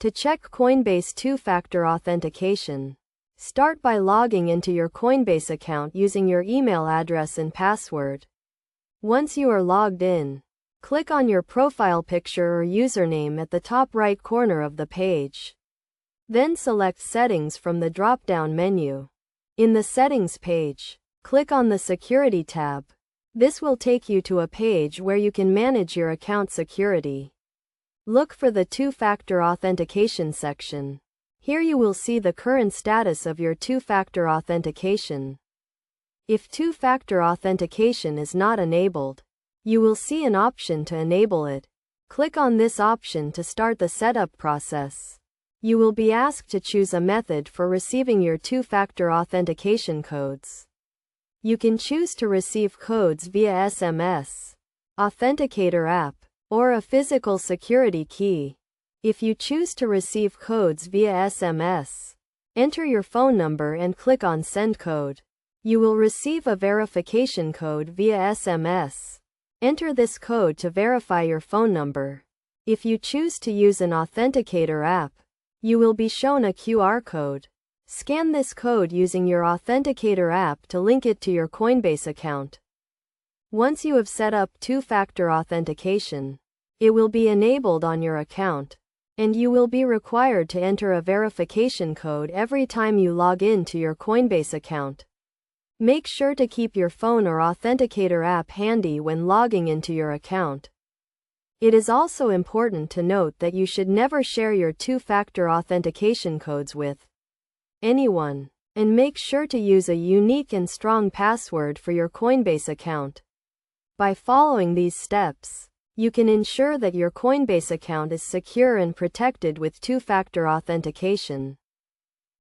To check Coinbase two-factor authentication, start by logging into your Coinbase account using your email address and password. Once you are logged in, click on your profile picture or username at the top right corner of the page. Then select Settings from the drop-down menu. In the Settings page, click on the Security tab. This will take you to a page where you can manage your account security. Look for the two-factor authentication section. Here you will see the current status of your two-factor authentication. If two-factor authentication is not enabled, you will see an option to enable it. Click on this option to start the setup process. You will be asked to choose a method for receiving your two-factor authentication codes. You can choose to receive codes via SMS, Authenticator app, or a physical security key. If you choose to receive codes via SMS, enter your phone number and click on Send Code. You will receive a verification code via SMS. Enter this code to verify your phone number. If you choose to use an Authenticator app, you will be shown a QR code. Scan this code using your Authenticator app to link it to your Coinbase account. Once you have set up two-factor authentication, it will be enabled on your account, and you will be required to enter a verification code every time you log in to your Coinbase account. Make sure to keep your phone or Authenticator app handy when logging into your account. It is also important to note that you should never share your two-factor authentication codes with anyone, and make sure to use a unique and strong password for your Coinbase account. By following these steps, you can ensure that your Coinbase account is secure and protected with two-factor authentication.